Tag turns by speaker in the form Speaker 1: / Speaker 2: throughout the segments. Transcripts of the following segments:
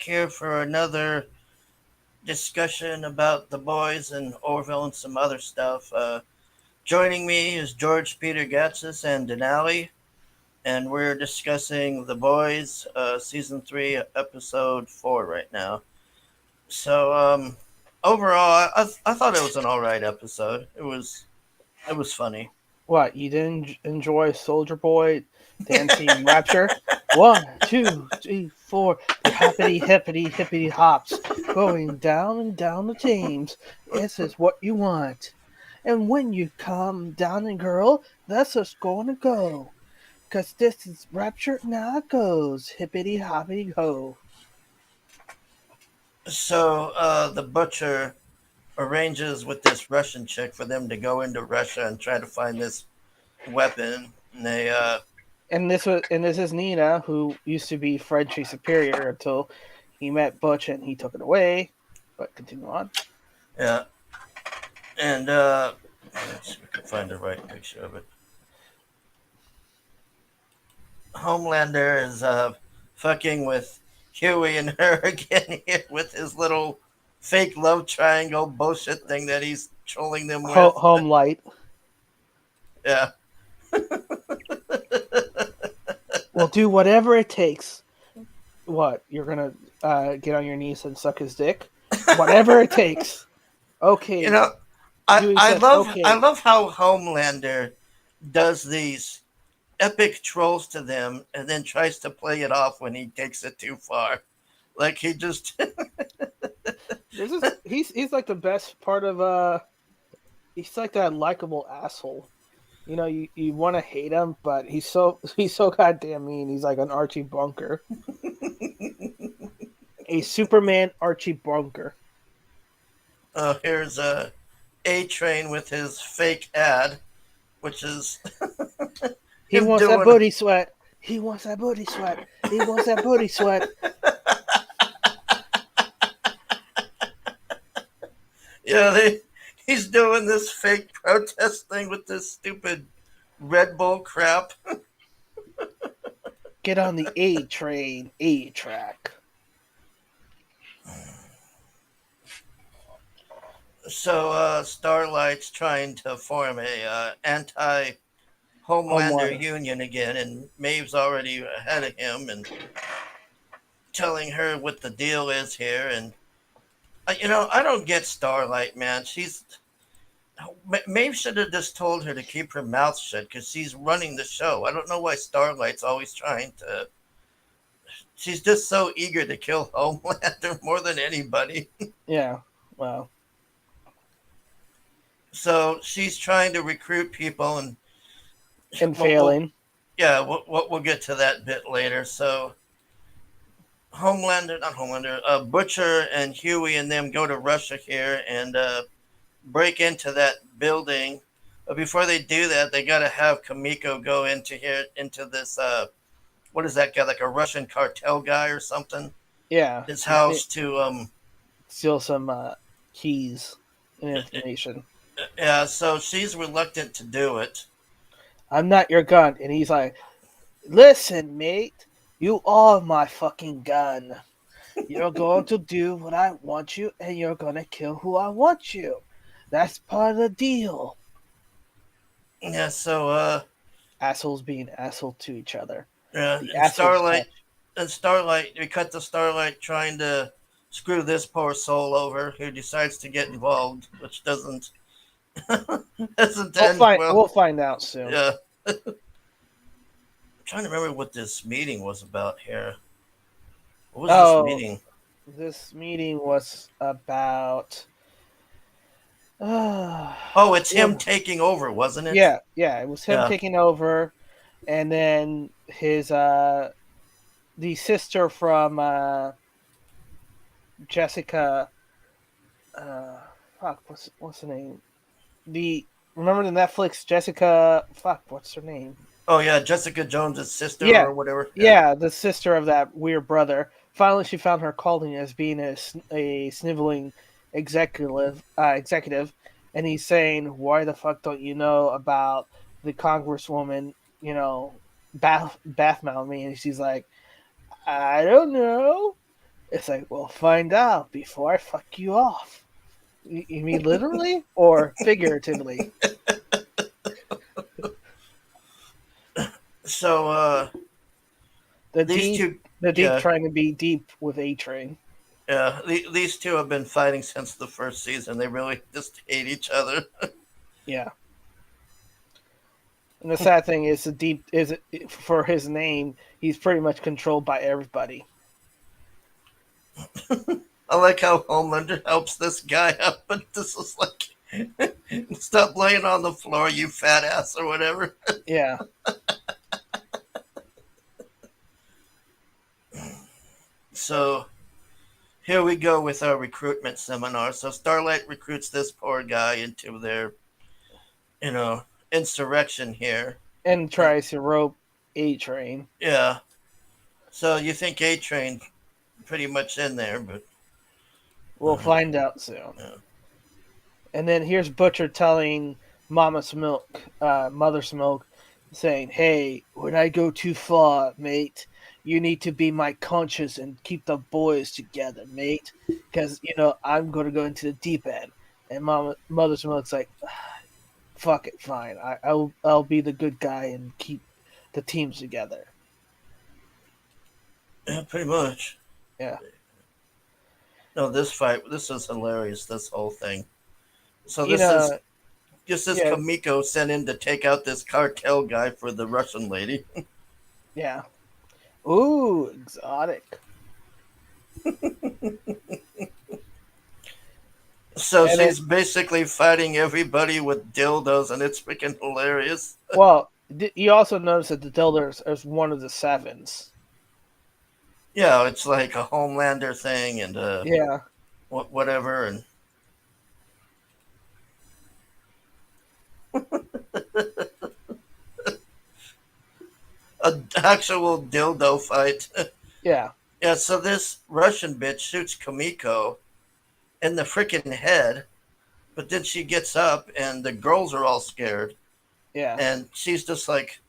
Speaker 1: here for another discussion about the boys and Orville and some other stuff. Joining me is George Peter Gatsis and Denali, and we're discussing the boys, season 3, episode 4 right now. So, overall, I thought it was an all right episode. It was funny.
Speaker 2: What, you didn't enjoy Soldier Boy dancing Rapture? One, two, three, four. The hoppity hippity hippity hops, going down and down the Thames. This is what you want. And when you come down and girl, that's just gonna go. 'Cause this is Rapture, now it goes. Hippity hoppity ho.
Speaker 1: So, the butcher arranges with this Russian chick for them to go into Russia and try to find this weapon. And
Speaker 2: And this is Nina, who used to be Frenchie Superior until he met Butch and he took it away. But continue on.
Speaker 1: yeah, and let's see if we can find the right picture of it. Homelander is fucking with Huey and her again here with his little fake love triangle bullshit thing that he's trolling them with.
Speaker 2: Home light.
Speaker 1: Yeah.
Speaker 2: Will do whatever it takes. What? You're gonna get on your knees and suck his dick? Whatever it takes. Okay.
Speaker 1: You know, I
Speaker 2: Huey
Speaker 1: I
Speaker 2: says,
Speaker 1: love
Speaker 2: okay.
Speaker 1: I love how Homelander does these epic trolls to them and then tries to play it off when he takes it too far. Like he just
Speaker 2: He's like the best part of he's like that likable asshole. You know, you want to hate him, but he's so goddamn mean. He's like an Archie Bunker, a Superman Archie Bunker.
Speaker 1: here's a Train with his fake ad, which is
Speaker 2: He
Speaker 1: him
Speaker 2: wants that
Speaker 1: doing.
Speaker 2: booty sweat. He wants that booty sweat. He wants that booty sweat.
Speaker 1: Yeah, he's doing this fake protest thing with this stupid Red Bull crap.
Speaker 2: Get on the A train, A track.
Speaker 1: So Starlight's trying to form a anti Homelander
Speaker 2: Homelander.
Speaker 1: union again, and Maeve's already ahead of him and telling her what the deal is here. And I don't get Starlight, man. Maeve should have just told her to keep her mouth shut because she's running the show. I don't know why Starlight's always trying to. She's just so eager to kill Homelander more than anybody.
Speaker 2: Yeah, well.
Speaker 1: So she's trying to recruit people, and
Speaker 2: And
Speaker 1: we'll
Speaker 2: failing.
Speaker 1: yeah, we'll get to that bit later. So Homelander, not Homelander, Butcher and Huey and them go to Russia here and break into that building. But before they do that, they got to have Kamiko go into this. What is that guy? Like a Russian cartel guy or something?
Speaker 2: Yeah.
Speaker 1: His house to
Speaker 2: Steal some keys and information.
Speaker 1: yeah. So she's reluctant to do it.
Speaker 2: I'm not your gun. And he's like, listen, mate, you are my fucking gun. You're going to do what I want you, and you're going to kill who I want you. That's part of the deal.
Speaker 1: Yeah. So
Speaker 2: Assholes being asshole to each other.
Speaker 1: yeah,
Speaker 2: The
Speaker 1: and
Speaker 2: assholes
Speaker 1: Starlight, we cut to Starlight trying to screw this poor soul over, who decides to get involved, which doesn't doesn't end well.
Speaker 2: We'll find out soon.
Speaker 1: Yeah, I'm trying to remember what this meeting was about here. What was this meeting?
Speaker 2: This meeting was about.
Speaker 1: Oh, it's him taking over, wasn't it?
Speaker 2: Yeah, it was him
Speaker 1: Yeah.
Speaker 2: taking over, and then his the sister from Jessica. Fuck, what's her name? Remember the Netflix Jessica? Fuck, what's her name?
Speaker 1: Oh yeah, Jessica Jones' sister
Speaker 2: Yeah,
Speaker 1: or whatever.
Speaker 2: yeah, the sister of that weird brother. Finally, she found her calling as being a sniveling executive, and he's saying, "Why the fuck don't you know about the Congresswoman? You know, bath mount me?" And she's like, "I don't know." It's like, well, find out before I fuck you off. You mean literally or figuratively?
Speaker 1: So
Speaker 2: The
Speaker 1: these
Speaker 2: deep,
Speaker 1: two,
Speaker 2: the deep
Speaker 1: yeah,
Speaker 2: trying to be deep with A Train.
Speaker 1: yeah, these two have been fighting since the first season. They really just hate each other.
Speaker 2: Yeah. And the sad thing is, the deep is for his name. He's pretty much controlled by everybody.
Speaker 1: I like how Homelander helps this guy out, but this is like, stop laying on the floor, you fat ass, or whatever.
Speaker 2: Yeah.
Speaker 1: So here we go with our recruitment seminar. So Starlight recruits this poor guy into their, you know, insurrection here.
Speaker 2: And
Speaker 1: And
Speaker 2: tries to rope A Train.
Speaker 1: yeah, so you think A Train pretty much in there, but
Speaker 2: We'll find out soon.
Speaker 1: yeah.
Speaker 2: And then here's Butcher telling Mother's Milk, saying, "Hey, when I go too far, mate, you need to be my conscience and keep the boys together, mate, because I'm going to go into the deep end." And Mother's Milk's like, "Fuck it, fine. I'll be the good guy and keep the teams together."
Speaker 1: Yeah, pretty much.
Speaker 2: Yeah,
Speaker 1: No, this is hilarious. This whole thing. So
Speaker 2: you
Speaker 1: this is
Speaker 2: know,
Speaker 1: just as
Speaker 2: yeah,
Speaker 1: Kamiko sent in to take out this cartel guy for the Russian lady.
Speaker 2: yeah. Ooh, exotic.
Speaker 1: So
Speaker 2: And then,
Speaker 1: she's basically fighting everybody with dildos, and it's freaking hilarious.
Speaker 2: well, you also notice that the Dilder is one of the sevens.
Speaker 1: Yeah, it's like a Homelander thing, and
Speaker 2: Yeah,
Speaker 1: whatever, and an actual dildo fight.
Speaker 2: yeah,
Speaker 1: Yeah, so this Russian bitch shoots Kamiko in the freaking head, but then she gets up, and the girls are all scared,
Speaker 2: yeah.
Speaker 1: and she's just like,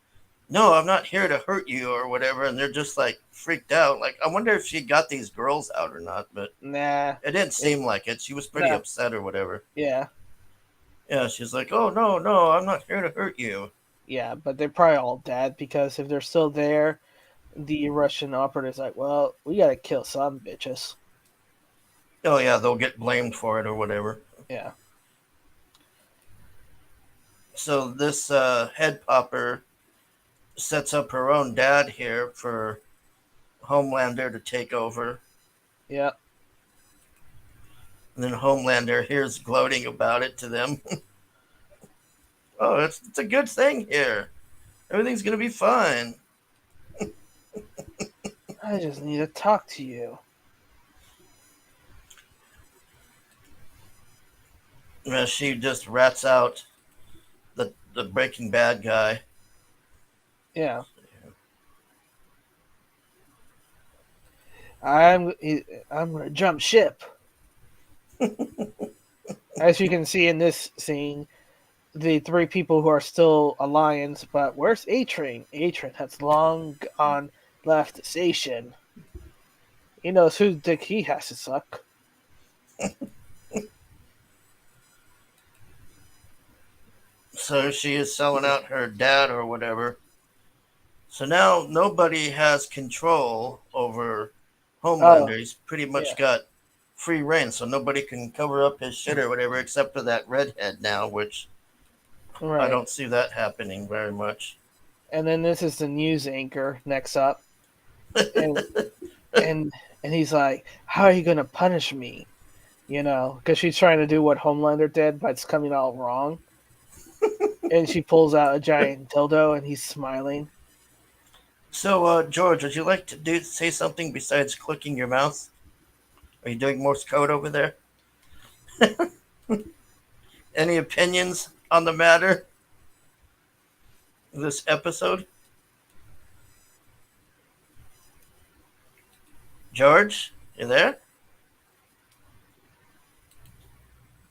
Speaker 1: "No, I'm not here to hurt you," or whatever, and they're just like freaked out. Like, I wonder if she got these girls out or not, but
Speaker 2: Nah.
Speaker 1: it didn't
Speaker 2: It,
Speaker 1: seem like it. She was pretty
Speaker 2: no.
Speaker 1: upset or whatever.
Speaker 2: Yeah,
Speaker 1: Yeah, she's like, "Oh no, no, I'm not here to hurt you."
Speaker 2: yeah. But they're probably all dead because if they're still there, the Russian operator's like, well, we gotta kill some bitches.
Speaker 1: Oh yeah, they'll get blamed for it or whatever.
Speaker 2: Yeah,
Speaker 1: So this head popper sets up her own dad here for Homelander to take over.
Speaker 2: yeah.
Speaker 1: And then Homelander here's gloating about it to them. Oh, it's a good thing here. Everything's gonna be fine.
Speaker 2: I just need to talk to you.
Speaker 1: She just rats out the Breaking Bad guy.
Speaker 2: Yeah. I'm I'm gonna jump ship. As you can see in this scene, the three people who are still alliance, but where's A Train? A Train has long gone left the station. He knows whose dick he has to suck.
Speaker 1: So she is selling out her dad or whatever. So now nobody has control over
Speaker 2: Oh,
Speaker 1: Homelander. He's pretty
Speaker 2: yeah,
Speaker 1: much got free reign, so nobody can cover up his shit or whatever, except for that redhead now, which I
Speaker 2: right.
Speaker 1: don't see that happening very much.
Speaker 2: And then this is the news anchor next up, and and and he's like, "How are you gonna punish me?" Because she's trying to do what Homelander did, but it's coming out wrong. And she pulls out a giant dildo, and he's smiling.
Speaker 1: So, George, would you like to say something besides clicking your mouth? Are you doing Morse code over there? Any opinions on the matter of this episode? George, you there?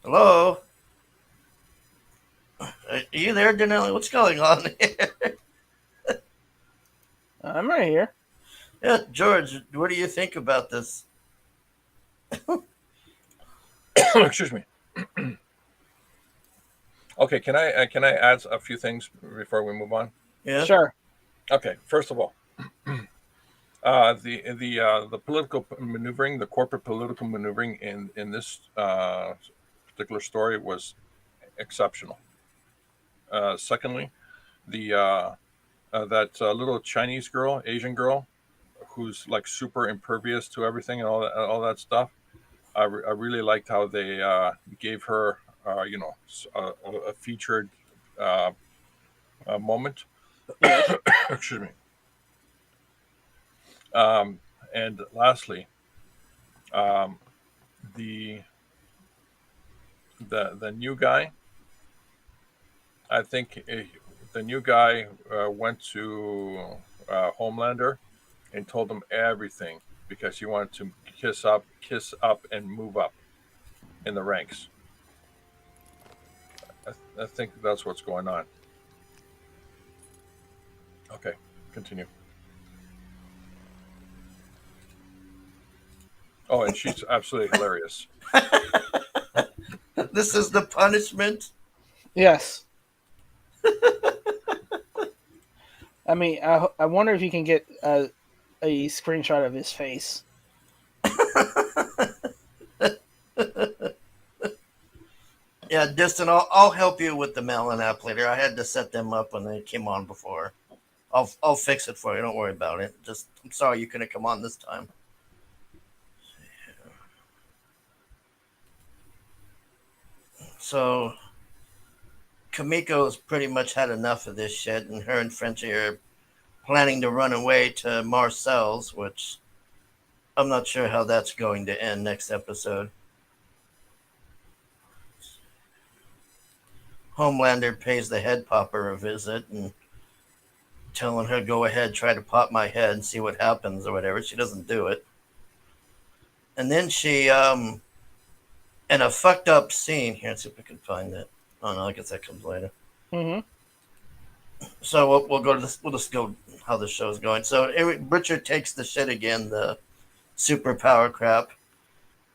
Speaker 1: Hello? Are you there, Denali? What's going on here?
Speaker 2: I'm right here.
Speaker 1: Yeah, George, what do you think about this?
Speaker 3: Excuse me. Okay, can I add a few things before we move on?
Speaker 1: Yeah.
Speaker 2: Sure.
Speaker 3: Okay, first of all, the political maneuvering, the corporate political maneuvering in this particular story was exceptional. Secondly, the that little Chinese girl, Asian girl, who's like super impervious to everything and all that stuff. I really liked how they gave her, a featured uh, moment.
Speaker 2: Yes.
Speaker 3: Excuse me. Um, and lastly, um, the the new guy. I think the new guy went to Homelander and told him everything because he wanted to kiss up, and move up in the ranks. I think that's what's going on. Okay, continue. Oh, and she's absolutely hilarious.
Speaker 1: This is the punishment.
Speaker 2: Yes. I mean, I wonder if you can get a screenshot of his face.
Speaker 1: Yeah, Distant. I'll help you with the Melon app later. I had to set them up when they came on before. I'll fix it for you. Don't worry about it. Just I'm sorry you couldn't come on this time. So Kamiko's pretty much had enough of this shit, and her and Frenchie are planning to run away to Marcel's, which I'm not sure how that's going to end next episode. Homelander pays the head popper a visit and telling her go ahead, try to pop my head and see what happens or whatever. She doesn't do it. And then she in a fucked up scene here, let's see if we can find it. Oh no, I guess that comes later.
Speaker 2: Mm-hmm.
Speaker 1: So we'll go to this. We'll just go how the show's going. So Butcher takes the shit again, the superpower crap,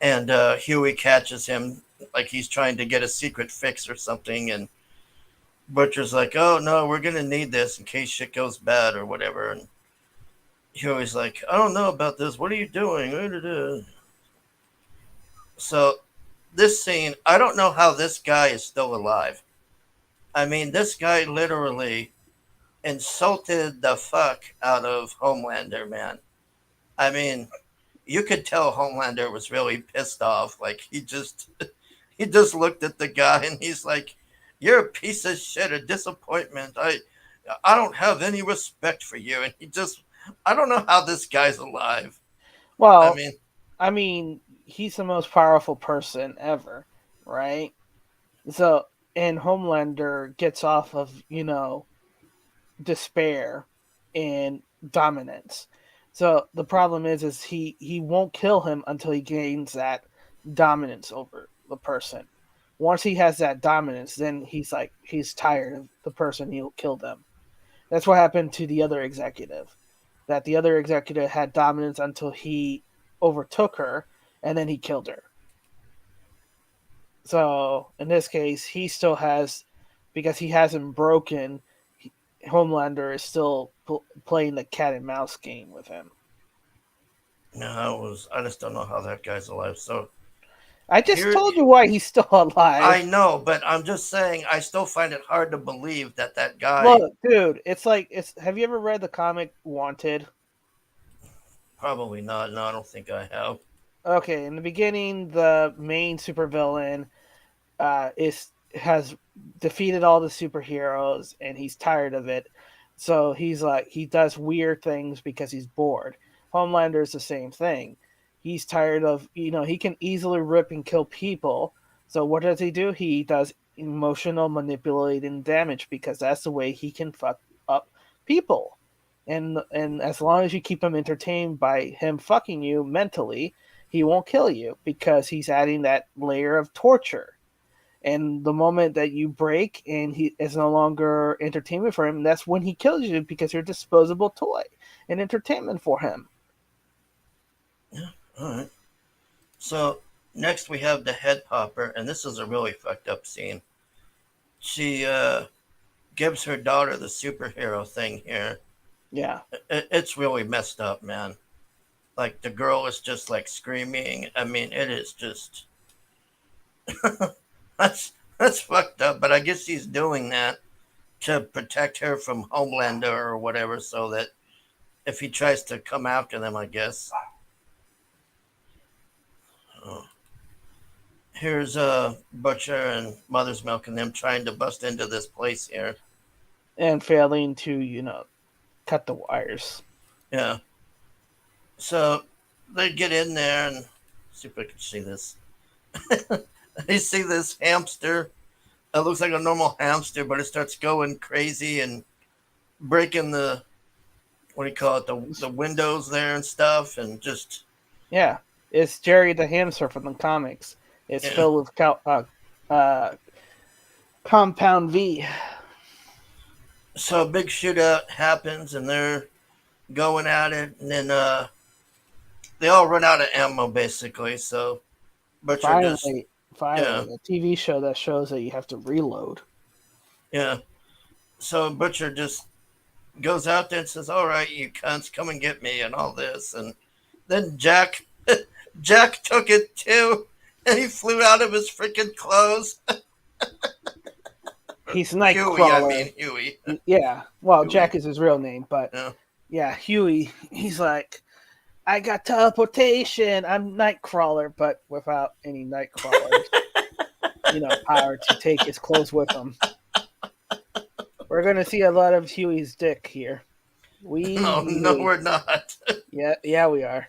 Speaker 1: and Huey catches him like he's trying to get a secret fix or something, and Butcher's like, "Oh no, we're gonna need this in case shit goes bad or whatever." And Huey's like, "I don't know about this. What are you doing?" So this scene, I don't know how this guy is still alive. I mean, this guy literally insulted the fuck out of Homelander, man. I mean, you could tell Homelander was really pissed off. Like he just looked at the guy and he's like, "You're a piece of shit, a disappointment. I don't have any respect for you." And he just I don't know how this guy's alive. I
Speaker 2: Well,
Speaker 1: mean,
Speaker 2: I mean, he's the most powerful person ever, right? So, and Homelander gets off of, despair and dominance. So the problem is he won't kill him until he gains that dominance over the person. Once he has that dominance, then he's tired of the person, he'll kill them. That's what happened to the other executive. That the other executive had dominance until he overtook her, and then he killed her. So in this case, he still has, because he hasn't broken. Homelander is still playing the cat and mouse game with him.
Speaker 1: no, I just don't know how that guy's alive. So
Speaker 2: I just
Speaker 1: here
Speaker 2: told you why he's still
Speaker 1: I
Speaker 2: alive.
Speaker 1: know, but I'm just saying I still find it hard to believe that that guy
Speaker 2: Look, dude, it's like it's. Have you ever read the comic Wanted?
Speaker 1: probably not. No, I don't think I have.
Speaker 2: Okay, in the beginning, the main supervillain is has defeated all the superheroes and he's tired of it. So he's like he does weird things because he's bored. Homelander is the same thing. He's tired of he can easily rip and kill people. So what does he do? He does emotional manipulating damage because that's the way he can fuck up people. And as long as you keep him entertained by him fucking you mentally, he won't kill you because he's adding that layer of torture. And the moment that you break and he is no longer entertainment for him, that's when he kills you because you're a disposable toy and entertainment for him.
Speaker 1: Yeah, all right. So next we have the head popper, and this is a really fucked up scene. She gives her daughter the superhero thing here.
Speaker 2: Yeah.
Speaker 1: It's really messed up, man. Like the girl is just like screaming. I mean, it is just that's fucked up. But I guess he's doing that to protect her from Homelander or whatever, so that if he tries to come after them, I guess. Oh. Here's Butcher and Mother's Milk and them trying to bust into this place here.
Speaker 2: And failing to, cut the wires.
Speaker 1: Yeah. So they get in there and see if I can see this. They see this hamster. It looks like a normal hamster, but it starts going crazy and breaking the what do you call it, the windows there and stuff, and just
Speaker 2: Yeah. It's Jerry the hamster from the comics. It's
Speaker 1: yeah.
Speaker 2: filled with Compound V.
Speaker 1: So a big shootout happens, and they're going at it, and then they all run out of ammo basically. So Butcher just
Speaker 2: Finally,
Speaker 1: yeah,
Speaker 2: a TV show that shows that you have to reload.
Speaker 1: yeah. So Butcher just goes out there and says, "All right, you cunts, come and get me," and all this, and then Jack took it too, and he flew out of his freaking clothes.
Speaker 2: He's
Speaker 1: Huey, I
Speaker 2: Nightcrawler.
Speaker 1: mean Huey.
Speaker 2: Yeah. Well,
Speaker 1: Huey.
Speaker 2: Jack is his real name, but
Speaker 1: Yeah.
Speaker 2: yeah, Huey. He's like, I got teleportation. I'm Nightcrawler, but without any Nightcrawler, power to take his clothes with him. We're gonna see a lot of Huey's dick here.
Speaker 1: No, we're not.
Speaker 2: Yeah, we are.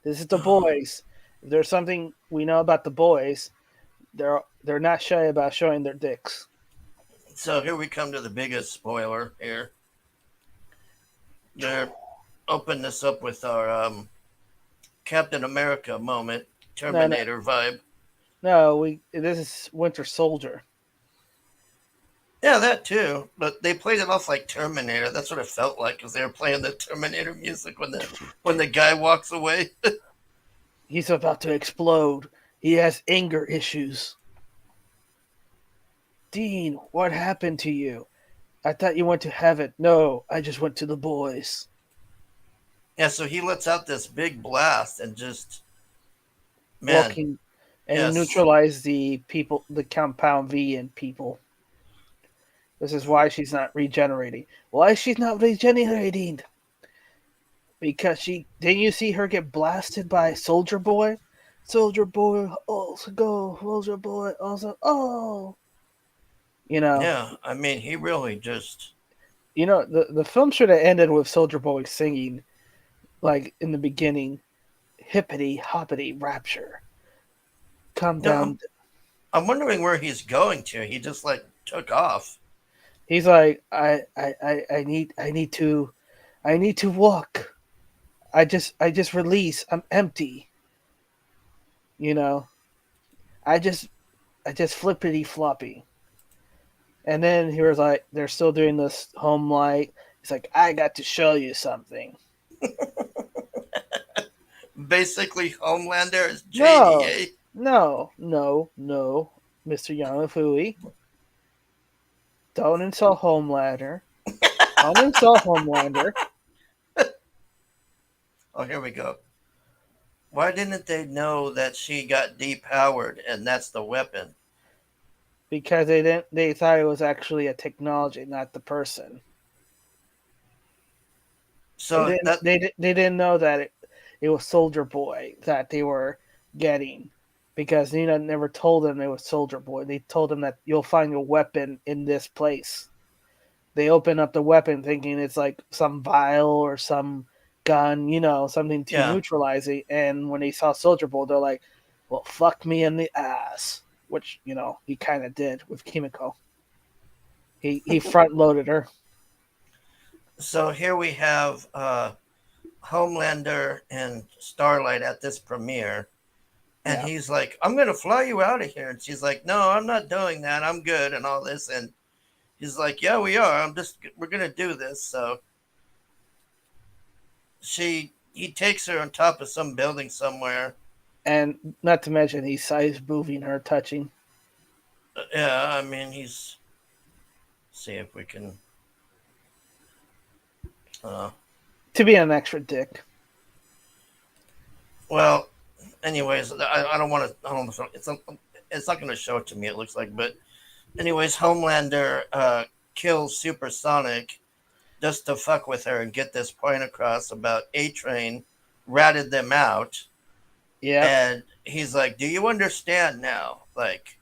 Speaker 2: This is the boys. If there's something we know about the boys, they're not shy about showing their dicks.
Speaker 1: So here we come to the biggest spoiler here. They're open this up with our Captain America moment, Terminator vibe.
Speaker 2: No, this is Winter Soldier.
Speaker 1: Yeah, that too. But they played it off like Terminator. That's what it felt like, because they were playing the Terminator music when the guy walks away.
Speaker 2: He's about to explode. He has anger issues. Dean, what happened to you? I thought you went to heaven. No, I just went to the boys.
Speaker 1: Yeah, so he lets out this big blast and just man,
Speaker 2: Walking and
Speaker 1: yes,
Speaker 2: neutralize the people, the Compound V and people. This is why she's not regenerating. Why she's not regenerating? Because didn't you see her get blasted by Soldier Boy? Soldier Boy, also go. Soldier Boy, also, oh.
Speaker 1: yeah. I mean, he really just
Speaker 2: The film should have ended with Soldier Boy singing, like in the beginning, hippity hoppity rapture. Come down.
Speaker 1: I'm wondering where he's going to. He just like took off.
Speaker 2: He's like, I need to walk. I just release. I'm empty. I just flippity floppy. And then he was like, they're still doing this home light. He's like, I got to show you something.
Speaker 1: Basically, Homelander is
Speaker 2: No,
Speaker 1: JDA.
Speaker 2: no, Mr. Yanafui. Don't insult Homelander. Don't insult Homelander.
Speaker 1: Oh, here we go. Why didn't they know that she got depowered and that's the weapon?
Speaker 2: Because they thought it was actually a technology, not the person.
Speaker 1: So
Speaker 2: they didn't know that it was Soldier Boy that they were getting, because Nina never told them it was Soldier Boy. They told them that you'll find a weapon in this place. They open up the weapon thinking it's like some vial or some gun, something to neutralize it. And when they saw Soldier Boy, they're like, well, fuck me in the ass. Which, he kind of did with Kimiko. He front loaded her.
Speaker 1: So here we have Homelander and Starlight at this premiere. And he's like, I'm going to fly you out of here. And she's like, no, I'm not doing that. I'm good and all this. And he's like, yeah, we are. We're going to do this. So he takes her on top of some building somewhere.
Speaker 2: And not to mention he's size moving her, touching.
Speaker 1: Yeah, I mean, he's. See if we can. Uh,
Speaker 2: To be an extra dick.
Speaker 1: well, anyways, I don't want to. I don't know. It's not going to show it to me. It looks like, but anyways, Homelander kills Supersonic just to fuck with her and get this point across about A Train ratted them out,
Speaker 2: Yep.
Speaker 1: and he's like, "Do you understand now? Like,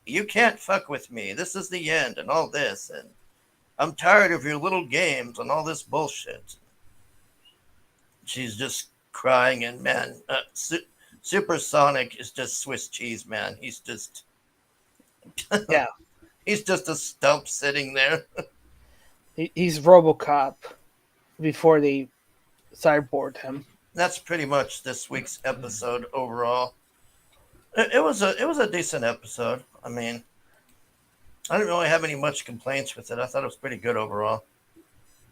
Speaker 1: you can't fuck with me. This is the end, and all this, and I'm tired of your little games and all this bullshit." She's just crying, and man, Supersonic is just Swiss cheese, man.
Speaker 2: Yeah.
Speaker 1: He's just a stump sitting there.
Speaker 2: He's RoboCop before they cyborged him.
Speaker 1: That's pretty much this week's episode overall. It was a decent episode. I mean, I didn't really have any much complaints with it. I thought it was pretty good overall.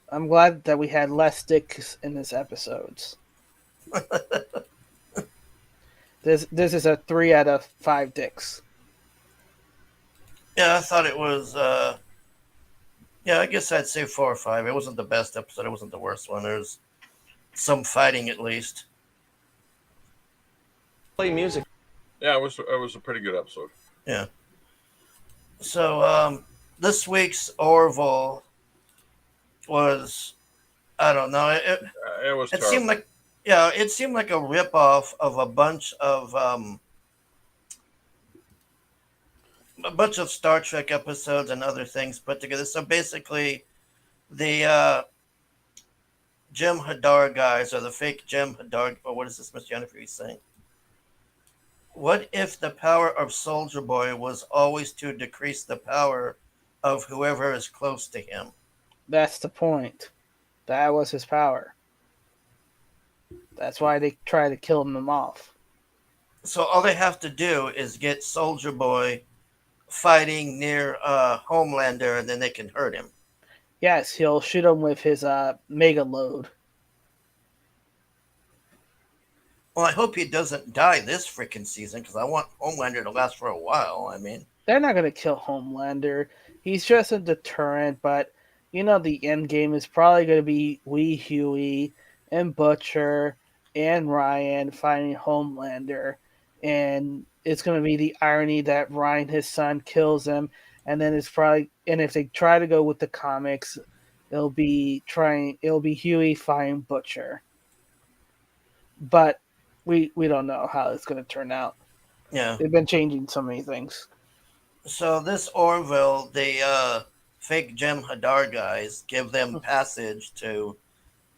Speaker 2: I'm glad that we had less dicks in this episodes. This is a 3 out of 5 dicks.
Speaker 1: Yeah, I thought it was. Yeah, I guess I'd say 4 or 5. It wasn't the best episode. It wasn't the worst one. There's some fighting at least.
Speaker 4: Play music.
Speaker 3: Yeah, it was a pretty good episode.
Speaker 1: Yeah. So this week's Orville was, I don't know.
Speaker 3: It was
Speaker 1: It
Speaker 3: terrible.
Speaker 1: seemed like, yeah, it seemed like a ripoff of a bunch of Star Trek episodes and other things put together. So basically, the Jim Hadar guys, or the fake Jim Hadar, or what is this, Miss Jennifer, you saying? What if the power of Soldier Boy was always to decrease the power of whoever is close to him?
Speaker 2: That's the point. That was his power. That's why they try to kill him off.
Speaker 1: So all they have to do is get Soldier Boy fighting near Homelander, and then they can hurt him.
Speaker 2: Yes, he'll shoot him with his mega load.
Speaker 1: Well, I hope he doesn't die this freaking season, because I want Homelander to last for a while. I mean,
Speaker 2: They're not going to kill Homelander. He's just a deterrent, but the end game is probably going to be Wee Huey and Butcher and Ryan fighting Homelander. And it's going to be the irony that Ryan, his son, kills him. And then and if they try to go with the comics, it'll be Huey fighting Butcher. But we don't know how it's going to turn out.
Speaker 1: yeah.
Speaker 2: They've been changing so many things.
Speaker 1: So this Orville, the fake Jim Hadar guys, give them passage to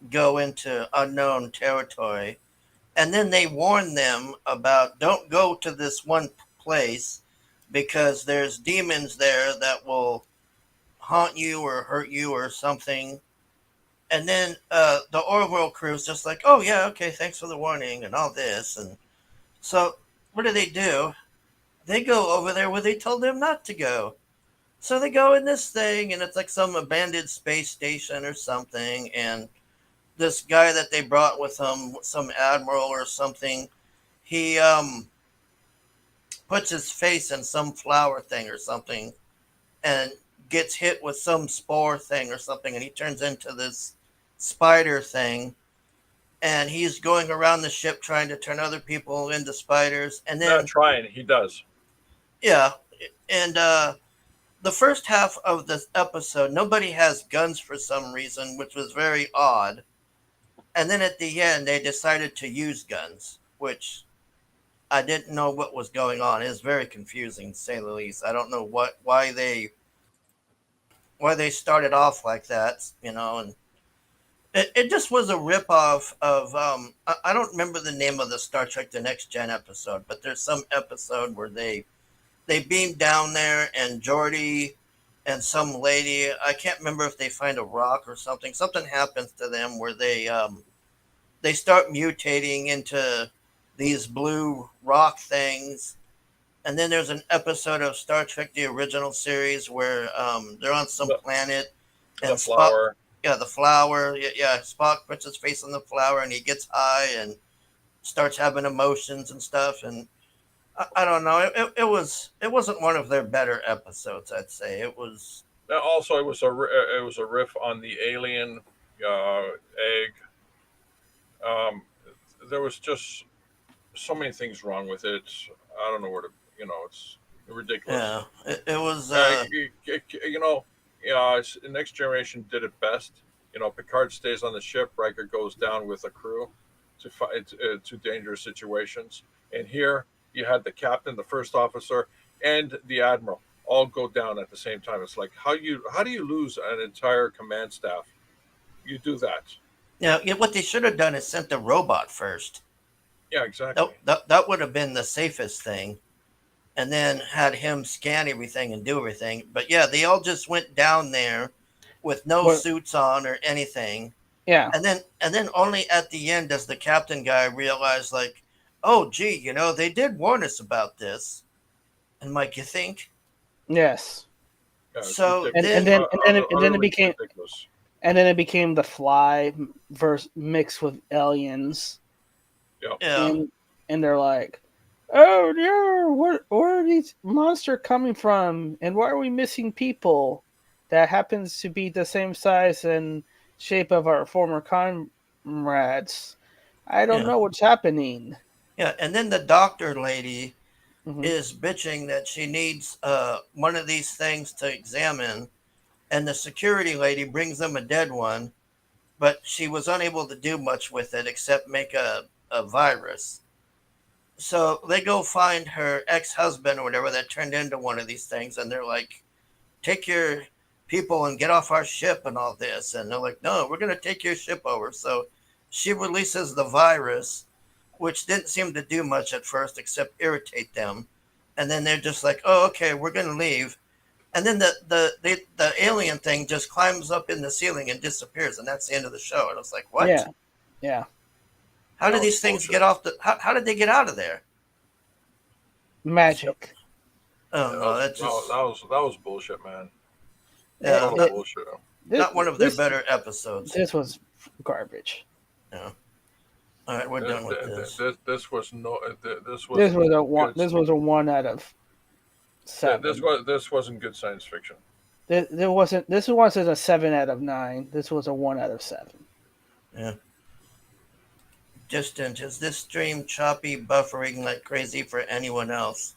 Speaker 1: go into unknown territory. And then they warn them about, don't go to this one place because there's demons there that will haunt you or hurt you or something. And then the Orville crew is just like, oh, yeah, okay, thanks for the warning and all this. And so what do? They go over there where they told them not to go. So they go in this thing, and it's like some abandoned space station or something. And this guy that they brought with them, some admiral or something, he puts his face in some flower thing or something and gets hit with some spore thing or something, and he turns into this spider thing, and he's going around the ship trying to turn other people into spiders. And then
Speaker 3: Not trying, he does.
Speaker 1: yeah, and the first half of this episode, nobody has guns for some reason, which was very odd. And then at the end, they decided to use guns, which I didn't know what was going on. It was very confusing, to say the least. I don't know why they started off like that, and it just was a ripoff of I don't remember the name of the Star Trek The Next Gen episode, but there's some episode where they beam down there, and Geordi and some lady, I can't remember if they find a rock or something. Something happens to them where they start mutating into these blue rock things. And then there's an episode of Star Trek the original series where they're on some planet, and
Speaker 3: The flower.
Speaker 1: the flower. Yeah, Spock puts his face on the flower and he gets high, and starts having emotions and stuff, and I don't know. It wasn't one of their better episodes. I'd say it was.
Speaker 3: Also, it was a riff on the alien egg. Um, there was just so many things wrong with it. I don't know where to, it's ridiculous.
Speaker 1: Yeah, it was.
Speaker 3: You know, Next Generation did it best. Picard stays on the ship. Riker goes down with a crew to dangerous situations. And here you had the captain, the first officer, and the admiral all go down at the same time. It's like how do you lose an entire command staff? You do that.
Speaker 1: What they should have done is sent a robot first.
Speaker 3: Yeah, exactly.
Speaker 1: That would have been the safest thing, and then had him scan everything and do everything. But yeah, they all just went down there with no
Speaker 2: But
Speaker 1: suits on or anything.
Speaker 2: yeah,
Speaker 1: And then only at the end does the captain guy realize, like, oh gee, they did warn us about this. And Mike, you think?
Speaker 2: yes,
Speaker 3: Yeah, it's
Speaker 1: So
Speaker 3: ridiculous.
Speaker 2: and
Speaker 1: then
Speaker 2: then and then it, and then it
Speaker 3: Utterly
Speaker 2: became
Speaker 3: ridiculous.
Speaker 2: and then it became the Fly verse mixed with aliens,
Speaker 3: Yeah.
Speaker 1: yeah,
Speaker 2: and they're like, oh no, where are these monsters coming from, and why are we missing people that happens to be the same size and shape of our former comrades? I don't
Speaker 1: yeah,
Speaker 2: know what's happening.
Speaker 1: yeah. And then the doctor lady
Speaker 2: Hmm.
Speaker 1: is bitching that she needs one of these things to examine, and the security lady brings them a dead one, but she was unable to do much with it except make a virus. So they go find her ex-husband or whatever that turned into one of these things, and they're like, take your people and get off our ship and all this. And they're like, no, we're going to take your ship over. So she releases the virus, which didn't seem to do much at first except irritate them. And then they're just like, oh, okay, we're going to leave. And then the alien thing just climbs up in the ceiling and disappears. And that's the end of the show. And I was like, what?
Speaker 2: Yeah, yeah,
Speaker 1: How
Speaker 3: That
Speaker 1: did
Speaker 3: was
Speaker 1: these things
Speaker 3: bullshit.
Speaker 1: get off how did they get out of there? So,
Speaker 2: magic.
Speaker 1: oh,
Speaker 3: Yeah,
Speaker 1: no, that just,
Speaker 3: that was bullshit, man.
Speaker 1: yeah,
Speaker 3: Total
Speaker 2: It,
Speaker 3: bullshit.
Speaker 2: this
Speaker 1: not one of their
Speaker 2: this
Speaker 1: better episodes.
Speaker 2: this was garbage.
Speaker 1: Yeah. All right, we're done with this.
Speaker 3: This was no. This
Speaker 2: This
Speaker 3: wasn't
Speaker 2: was a one.
Speaker 3: good.
Speaker 2: This was a 1 out of 7.
Speaker 3: This wasn't good science fiction.
Speaker 2: There wasn't. This wasn't a 7 out of 9. This was a 1 out of 7.
Speaker 1: Yeah. Distant. Is this stream choppy, buffering like crazy for anyone else?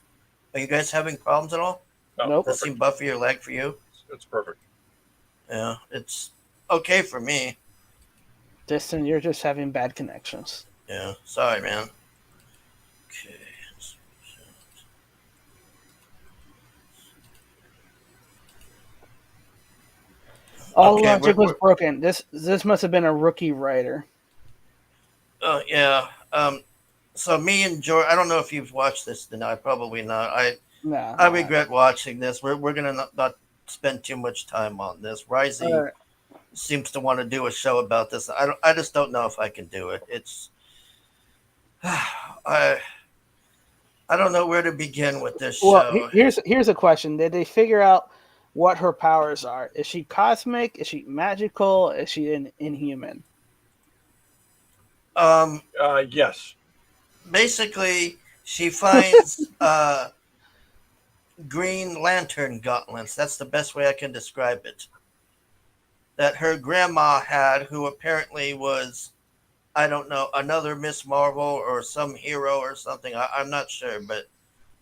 Speaker 1: Are you guys having problems at all?
Speaker 3: No,
Speaker 2: Nope.
Speaker 1: Does it seem
Speaker 3: perfect.
Speaker 1: buffy or lag for you?
Speaker 3: It's perfect.
Speaker 1: Yeah, it's okay for me.
Speaker 2: Distant, you're just having bad connections.
Speaker 1: Yeah, sorry, man. Okay.
Speaker 2: All
Speaker 1: Okay,
Speaker 2: logic was broken. This must have been a rookie writer.
Speaker 1: yeah. So me and George, I don't know if you've watched this tonight. Probably not.
Speaker 2: Nah,
Speaker 1: I
Speaker 2: nah.
Speaker 1: regret watching this. We're gonna not spend too much time on this. Risey
Speaker 2: Alright.
Speaker 1: seems to want to do a show about this. I just don't know if I can do it. It's I I don't know where to begin with this
Speaker 2: Well,
Speaker 1: show.
Speaker 2: here's a question: did they figure out what her powers are? Is she cosmic? Is she magical? Is she inhuman?
Speaker 1: Um,
Speaker 3: Yes.
Speaker 1: Basically, she finds Green Lantern gauntlets. That's the best way I can describe it. That her grandma had, who apparently was, I don't know, another Miss Marvel or some hero or something. I'm not sure, but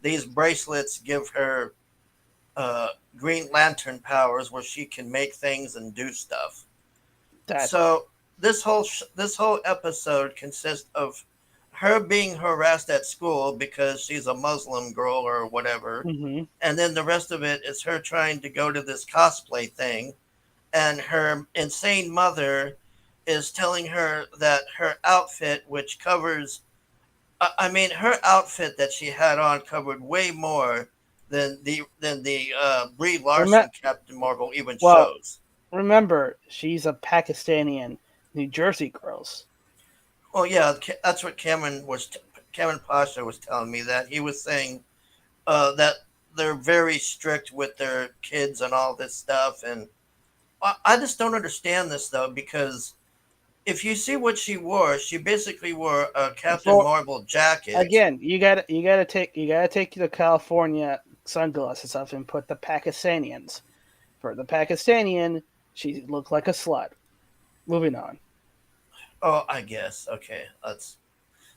Speaker 1: these bracelets give her Green Lantern powers where she can make things and do stuff.
Speaker 2: That.
Speaker 1: So this whole episode consists of her being harassed at school because she's a Muslim girl or whatever,
Speaker 2: Hmm.
Speaker 1: and then the rest of it is her trying to go to this cosplay thing, and her insane mother is telling her that her outfit, which covers, I mean, her outfit that she had on covered way more than the Brie
Speaker 2: Rem-
Speaker 1: Larson Captain Marvel even
Speaker 2: well,
Speaker 1: shows.
Speaker 2: remember, she's a Pakistani New Jersey girls.
Speaker 1: Well, yeah, that's what Cameron Pasha was telling me, that he was saying that they're very strict with their kids and all this stuff, and I just don't understand this though, because if you see what she wore, she basically wore a Captain
Speaker 2: For
Speaker 1: Marvel jacket.
Speaker 2: again, you gotta take the California sunglasses off and put the Pakistanians. For the Pakistani, she looked like a slut. Moving on.
Speaker 1: Oh, I guess. Okay, that's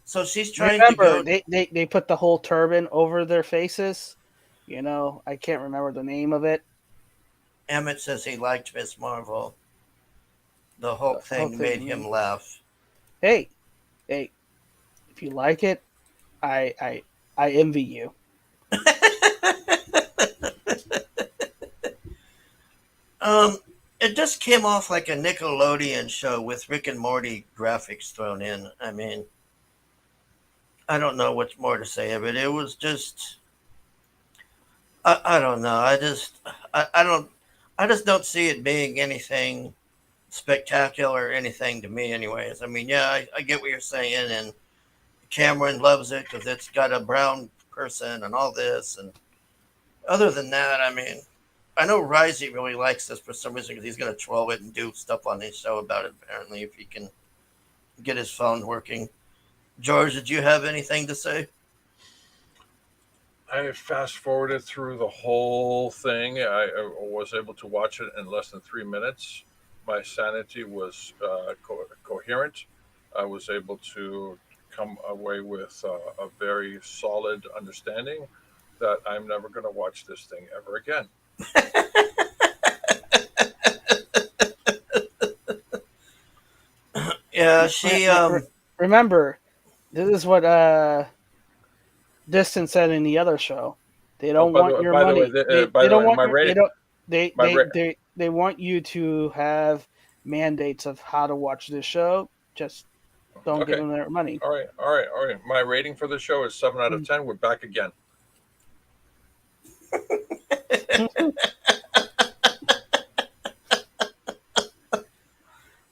Speaker 1: so she's trying to
Speaker 2: Remember,
Speaker 1: go.
Speaker 2: they put the whole turban over their faces. I can't remember the name of it.
Speaker 1: Emmett says he liked Miss Marvel. The Hulk
Speaker 2: The whole
Speaker 1: thing made him
Speaker 2: thing.
Speaker 1: laugh.
Speaker 2: Hey, hey, if you like it, I I I envy you.
Speaker 1: Um, it just came off like a Nickelodeon show with Rick and Morty graphics thrown in. I mean, I don't know what's more to say of it. It was just, I don't know. I don't, I just don't see it being anything spectacular or anything to me, anyways. I mean, yeah, I get what you're saying, and Cameron loves it because it's got a brown person and all this. And other than that, I mean, I know Risey really likes this for some reason because he's going to troll it and do stuff on his show about it, apparently, if he can get his phone working. George, did you have anything to say?
Speaker 3: I fast forwarded through the whole thing. I was able to watch it in less than 3 minutes. My sanity was coherent. I was able to come away with a very solid understanding that I'm never going to watch this thing ever again.
Speaker 1: Yeah,
Speaker 2: Re-
Speaker 1: she,
Speaker 2: re- re- Remember, this is what Distant said in the other show. They
Speaker 3: Oh,
Speaker 2: don't want your
Speaker 3: by the way,
Speaker 2: money. They
Speaker 3: by the
Speaker 2: don't
Speaker 3: way,
Speaker 2: want
Speaker 3: my
Speaker 2: your they
Speaker 3: rating,
Speaker 2: don't they
Speaker 3: my
Speaker 2: they
Speaker 3: ra-
Speaker 2: they they want you to have mandates of how to watch this show. Just don't give
Speaker 3: okay,
Speaker 2: them their money.
Speaker 3: all right, all right, all right. My rating for the show is 7 out of 10. We're back again.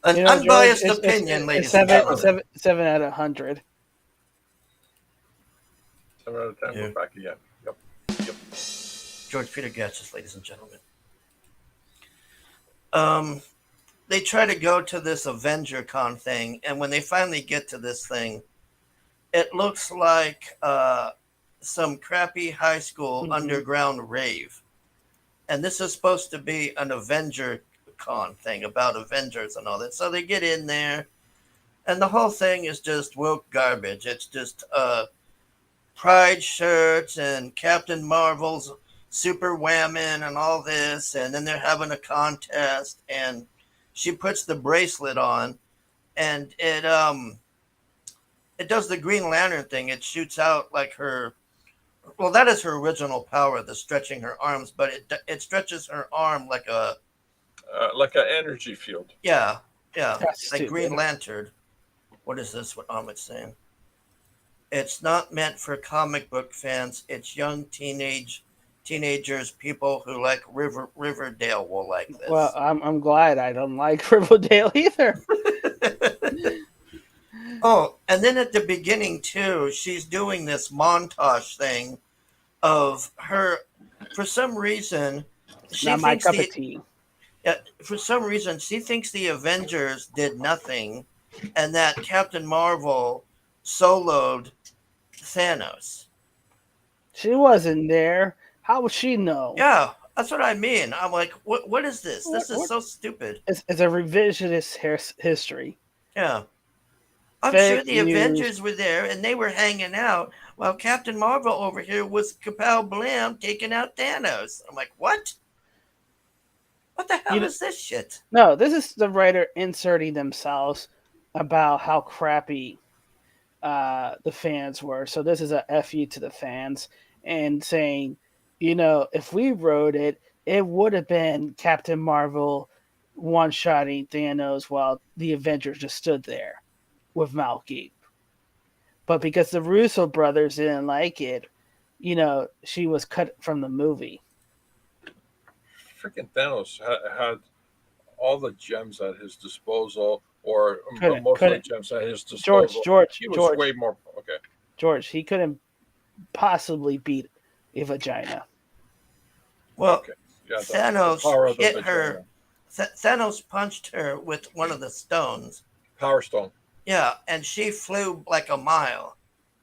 Speaker 1: an
Speaker 2: George,
Speaker 1: unbiased
Speaker 2: it's
Speaker 1: opinion, ladies and gentlemen.
Speaker 2: 7 out of 100.
Speaker 3: 7 out of 10. We're
Speaker 1: Yeah.
Speaker 3: back again. Yep, yep.
Speaker 1: George Peter Gatsis, ladies and gentlemen. Um, they try to go to this Avenger Con thing, and when they finally get to this thing, it looks like some crappy high school
Speaker 2: Mm-hmm.
Speaker 1: underground rave. And this is supposed to be an Avenger Con thing about Avengers and all that. So they get in there, and the whole thing is just woke garbage. It's just Pride shirts and Captain Marvel's Super Whammon and all this, and then they're having a contest, and she puts the bracelet on, and it does the Green Lantern thing. It shoots out like her. Well, that is her original power, the stretching her arms, but it stretches her arm like a
Speaker 3: Like an energy field.
Speaker 1: yeah, yeah,
Speaker 2: That's
Speaker 1: like Green
Speaker 2: stupid.
Speaker 1: Lantern. What is this? What Amit's saying? It's not meant for comic book fans. It's young teenagers, people who like Riverdale will like
Speaker 2: Well,
Speaker 1: this.
Speaker 2: I'm glad I don't like Riverdale either.
Speaker 1: Oh, and then at the beginning too, she's doing this montage thing of her. For some reason, she
Speaker 2: Not my
Speaker 1: thinks
Speaker 2: cup of
Speaker 1: the
Speaker 2: tea.
Speaker 1: for some reason she thinks the Avengers did nothing, and that Captain Marvel soloed Thanos.
Speaker 2: She wasn't there. How would she know?
Speaker 1: Yeah, that's what I mean. I'm like, what is this?
Speaker 2: What?
Speaker 1: This is
Speaker 2: What?
Speaker 1: so stupid.
Speaker 2: It's a revisionist history.
Speaker 1: Yeah. I'm sure
Speaker 2: Fake
Speaker 1: the
Speaker 2: news.
Speaker 1: Avengers were there and they were hanging out while Captain Marvel over here was kapow blam taking out Thanos. I'm like, what? What the hell
Speaker 2: You
Speaker 1: is this shit?
Speaker 2: No, this is the writer inserting themselves about how crappy the fans were. So this is a fu to the fans and saying, if we wrote it, it would have been Captain Marvel one-shotting Thanos while the Avengers just stood there with mouth agape. But because the Russo brothers didn't like it, she was cut from the movie.
Speaker 3: Freaking Thanos had all the gems at his disposal, or
Speaker 2: Couldn't,
Speaker 3: most of the
Speaker 2: couldn't.
Speaker 3: gems at his
Speaker 2: George,
Speaker 3: disposal.
Speaker 2: George,
Speaker 3: He was way
Speaker 2: George,
Speaker 3: more okay.
Speaker 2: George. He couldn't possibly beat a vagina.
Speaker 1: Well,
Speaker 3: Okay, yeah, the
Speaker 1: Thanos
Speaker 3: power of the
Speaker 1: hit her.
Speaker 3: vagina.
Speaker 1: Thanos punched her with one of the stones,
Speaker 3: Power Stone.
Speaker 1: Yeah, and she flew like a mile.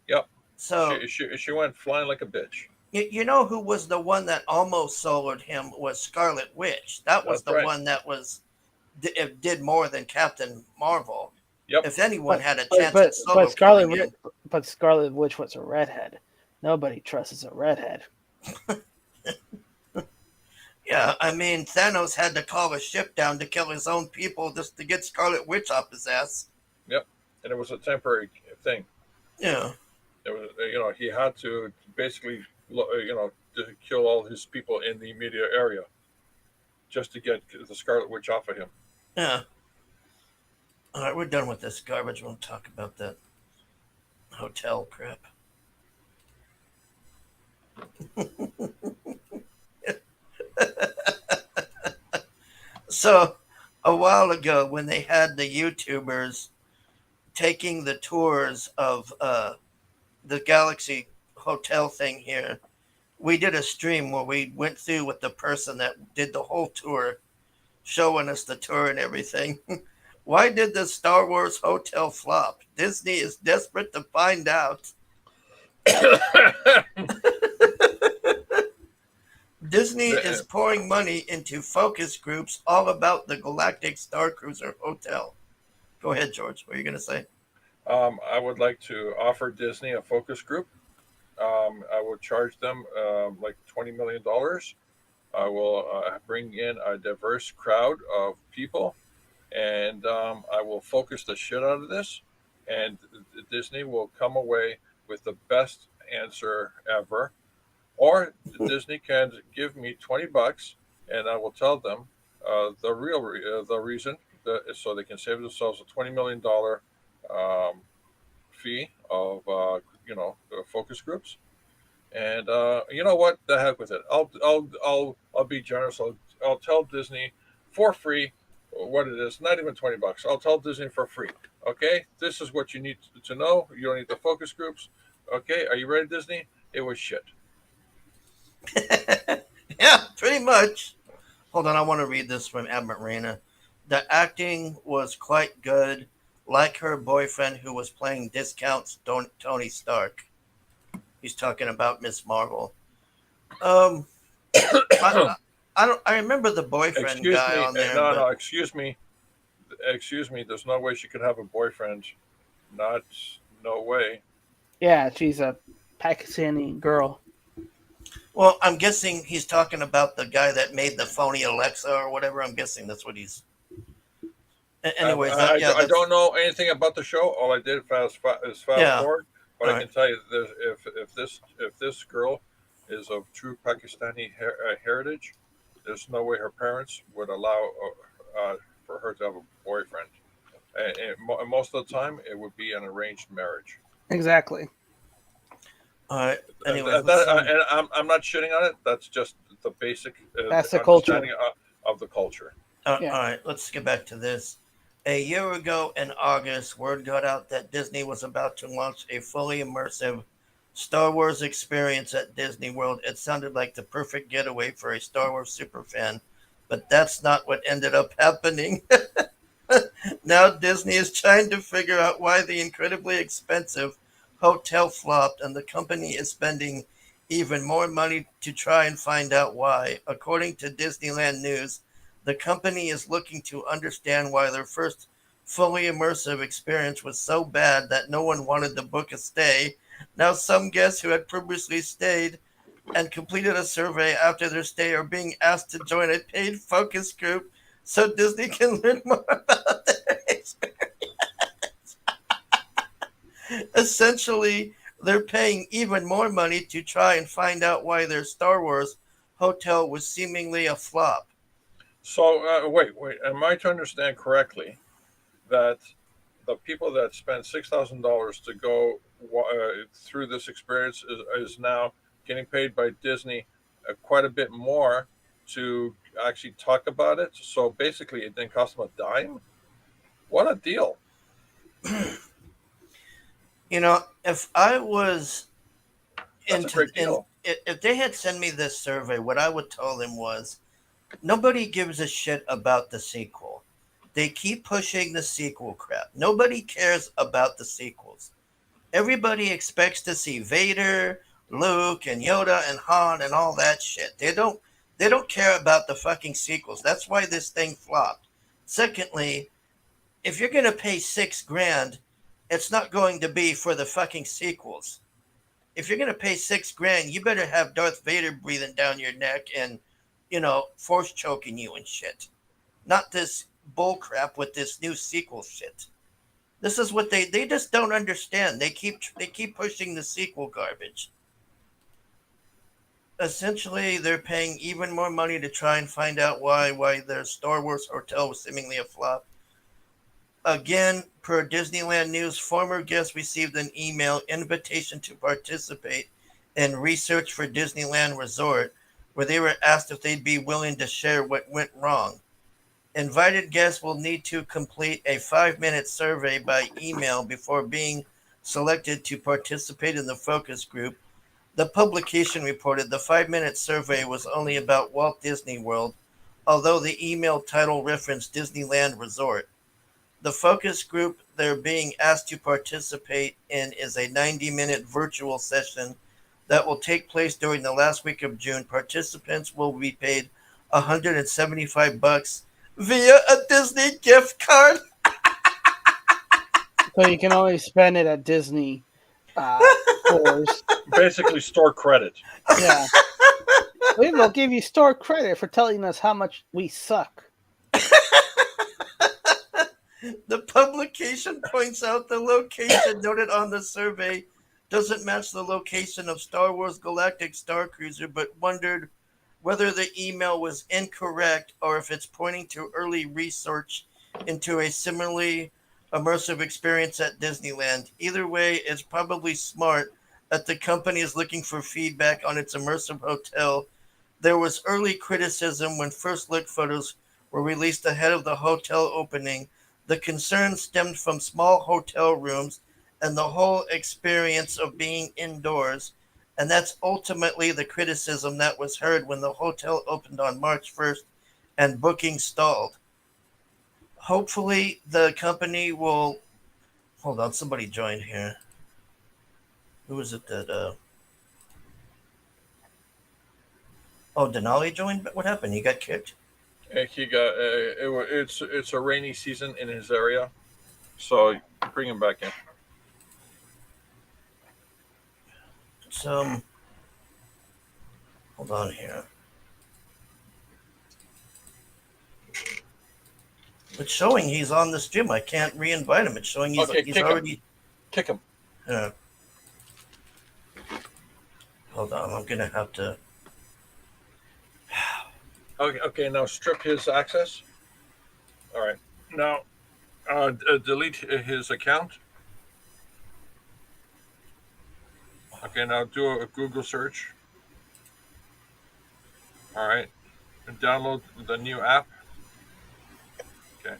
Speaker 3: Yep.
Speaker 1: So
Speaker 3: She went flying like a bitch.
Speaker 1: you know who was the one that almost soloed him was Scarlet Witch. That was
Speaker 3: That's
Speaker 1: the
Speaker 3: right.
Speaker 1: one that did more than Captain Marvel.
Speaker 3: Yep.
Speaker 1: If anyone
Speaker 2: But
Speaker 1: had a
Speaker 2: but
Speaker 1: chance at
Speaker 2: but but
Speaker 1: solo killing him.
Speaker 2: Scarlet Witch was a redhead. Nobody trusts a redhead.
Speaker 1: Yeah, I mean Thanos had to call a ship down to kill his own people just to get Scarlet Witch off his ass.
Speaker 3: Yep. And it was a temporary thing.
Speaker 1: Yeah.
Speaker 3: It was, he had to basically, to kill all his people in the immediate area just to get the Scarlet Witch off of him.
Speaker 1: Yeah. All right, we're done with this garbage. We'll talk about that hotel crap. So, a while ago, when they had the YouTubers taking the tours of the Galaxy Hotel thing here, we did a stream where we went through with the person that did the whole tour, showing us the tour and everything. Why did the Star Wars hotel flop? Disney is desperate to find out. Disney is pouring money into focus groups all about the Galactic Star Cruiser Hotel. Go ahead, George. What are you going to say?
Speaker 3: I would like to offer Disney a focus group. I will charge them like $20 million. I will bring in a diverse crowd of people, and I will focus the shit out of this. And Disney will come away with the best answer ever. Or Disney can give me $20, and I will tell them the reason so they can save themselves a $20 million fee of focus groups. And you know what? The heck with it. I'll be generous. I'll tell Disney for free what it is. Not even $20. I'll tell Disney for free. Okay, this is what you need to know. You don't need the focus groups. Okay, are you ready, Disney? It was shit.
Speaker 1: Yeah, pretty much. Hold on, I want to read this from Emma Marina. The acting was quite good, like her boyfriend who was playing discounts Tony Stark. He's talking about Miss Marvel. Um, I, I don't. I remember the boyfriend
Speaker 3: Excuse
Speaker 1: guy
Speaker 3: me.
Speaker 1: on there,
Speaker 3: No,
Speaker 1: but
Speaker 3: no. Excuse me. Excuse me. There's no way she could have a boyfriend. Not. No way.
Speaker 2: Yeah, she's a Pakistani girl.
Speaker 1: well, I'm guessing he's talking about the guy that made the phony Alexa or whatever. I'm guessing that's what he's. Anyways, yeah,
Speaker 3: I
Speaker 1: that's
Speaker 3: don't know anything about the show. All I did is fast
Speaker 1: yeah.
Speaker 3: forward. But
Speaker 1: All
Speaker 3: I
Speaker 1: right.
Speaker 3: can tell you this: if this girl is of true Pakistani heritage, there's no way her parents would allow for her to have a boyfriend. And most of the time, it would be an arranged marriage.
Speaker 2: Exactly.
Speaker 1: All right. Anyways, let's.
Speaker 3: And I'm not shitting on it. That's just the basic
Speaker 2: That's the culture.
Speaker 3: understanding of the culture.
Speaker 2: Yeah.
Speaker 1: All right, let's get back to this. A year ago in August, word got out that Disney was about to launch a fully immersive Star Wars experience at Disney World. It sounded like the perfect getaway for a Star Wars superfan, but that's not what ended up happening. Now Disney is trying to figure out why the incredibly expensive hotel flopped, and the company is spending even more money to try and find out why. According to Disneyland News, the company is looking to understand why their first fully immersive experience was so bad that no one wanted to book a stay. Now, some guests who had previously stayed and completed a survey after their stay are being asked to join a paid focus group so Disney can learn more about their experience. Essentially, they're paying even more money to try and find out why their Star Wars hotel was seemingly a flop.
Speaker 3: So wait. Am I to understand correctly that the people that spend $6,000 to go through this experience is now getting paid by Disney quite a bit more to actually talk about it? So basically, it didn't cost them a dime. What a deal!
Speaker 1: You know, if I was
Speaker 3: That's a
Speaker 1: into
Speaker 3: great
Speaker 1: in
Speaker 3: deal.
Speaker 1: if they had sent me this survey, what I would tell them was nobody gives a shit about the sequel. They keep pushing the sequel crap. Nobody cares about the sequels. Everybody expects to see Vader, Luke, and Yoda and Han and all that shit. They don't care about the fucking sequels. That's why this thing flopped. Secondly, if you're gonna pay $6 grand, it's not going to be for the fucking sequels. If you're gonna pay $6 grand, you better have Darth Vader breathing down your neck and, force choking you and shit. Not this bullcrap with this new sequel shit. This is what they just don't understand. They keep pushing the sequel garbage. Essentially, they're paying even more money to try and find out why their Star Wars hotel was seemingly a flop. Again, per Disneyland News, former guests received an email invitation to participate in research for Disneyland Resort, where they were asked if they'd be willing to share what went wrong. Invited guests will need to complete a 5-minute survey by email before being selected to participate in the focus group. The publication reported the 5-minute survey was only about Walt Disney World, although the email title referenced Disneyland Resort. The focus group they're being asked to participate in is a 90-minute virtual session that will take place during the last week of June. Participants will be paid $175 via a Disney gift card.
Speaker 2: So you can only spend it at Disney stores.
Speaker 3: Basically, store credit.
Speaker 2: Yeah. They'll give you store credit for telling us how much we suck.
Speaker 1: The publication points out the location noted on the survey doesn't match the location of Star Wars Galactic Star Cruiser, but wondered whether the email was incorrect or if it's pointing to early research into a similarly immersive experience at Disneyland. Either way, it's probably smart that the company is looking for feedback on its immersive hotel. There was early criticism when first look photos were released ahead of the hotel opening. The concern stemmed from small hotel rooms and the whole experience of being indoors, and that's ultimately the criticism that was heard when the hotel opened on March 1st and booking stalled. Hopefully, the company will. Hold on, somebody joined here. Who is it that. Oh, Denali joined? What happened? He got kicked?
Speaker 3: He got it's a rainy season in his area, so bring him back in.
Speaker 1: So, hold on here. It's showing he's on the stream. I can't re-invite him. It's showing he's
Speaker 3: Okay,
Speaker 1: he's
Speaker 3: kick
Speaker 1: already.
Speaker 3: him. Kick him.
Speaker 1: Uh, hold on, I'm gonna have to.
Speaker 3: Okay. Now strip his access. All right. Now, delete his account. Okay. Now do a Google search. All right. And download the new app. Okay.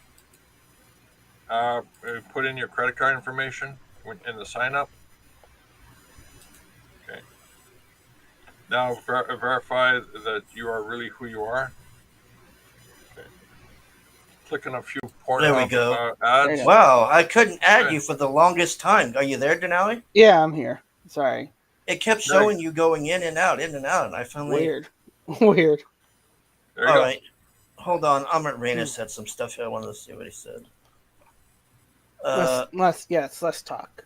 Speaker 3: Put in your credit card information in the sign up. Okay. Now verify that you are really who you are. Okay. Click on a few
Speaker 1: There we go.
Speaker 3: ads.
Speaker 1: Wow, I couldn't add you for the longest time. Are you there, Denali?
Speaker 2: Yeah, I'm here. Sorry.
Speaker 1: It kept showing you going in and out, and I finally.
Speaker 2: Weird. Weird.
Speaker 3: There you
Speaker 1: All
Speaker 3: go.
Speaker 1: right, hold on. Amit Reyna said some stuff here. I wanted to see what he said.
Speaker 2: Let's talk.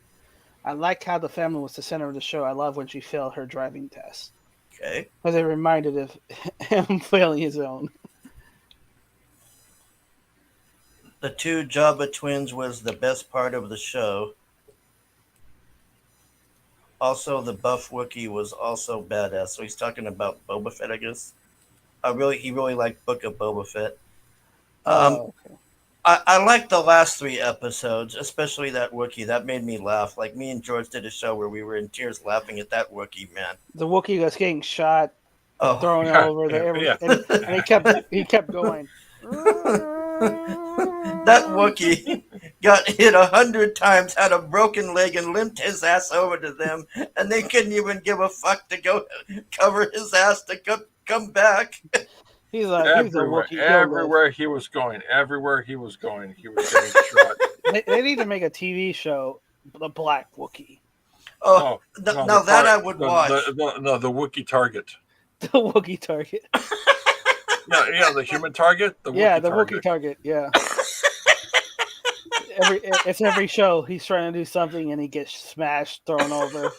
Speaker 2: I like how the family was the center of the show. I love when she failed her driving test.
Speaker 1: Okay.
Speaker 2: Because it reminded of him failing his own.
Speaker 1: The two Jabba twins was the best part of the show. Also, the buff Wookiee was also badass. So he's talking about Boba Fett, I guess. He really liked Book of Boba Fett.
Speaker 2: Okay.
Speaker 1: I liked the last 3 episodes, especially that Wookiee. That made me laugh. Like, me and George did a show where we were in tears laughing at that Wookiee, man.
Speaker 2: The Wookiee was getting shot,
Speaker 1: Oh,
Speaker 2: thrown over there,
Speaker 3: yeah.
Speaker 2: and he kept going.
Speaker 1: that Wookiee got hit 100 times, had a broken leg, and limped his ass over to them, and they couldn't even give a fuck to go cover his ass to come back.
Speaker 2: He's a
Speaker 3: Everywhere,
Speaker 2: Wookiee. He'll live.
Speaker 3: everywhere he was going, he was getting shot.
Speaker 2: They need to make a TV show, The Black Wookiee.
Speaker 1: Oh,
Speaker 3: No, no,
Speaker 1: now that I would watch.
Speaker 3: the Wookiee target.
Speaker 2: The Wookiee target.
Speaker 3: Yeah, yeah, the human target, the
Speaker 2: Yeah,
Speaker 3: Wookiee
Speaker 2: the
Speaker 3: target.
Speaker 2: Wookiee target. Yeah. Every show he's trying to do something and he gets smashed, thrown over,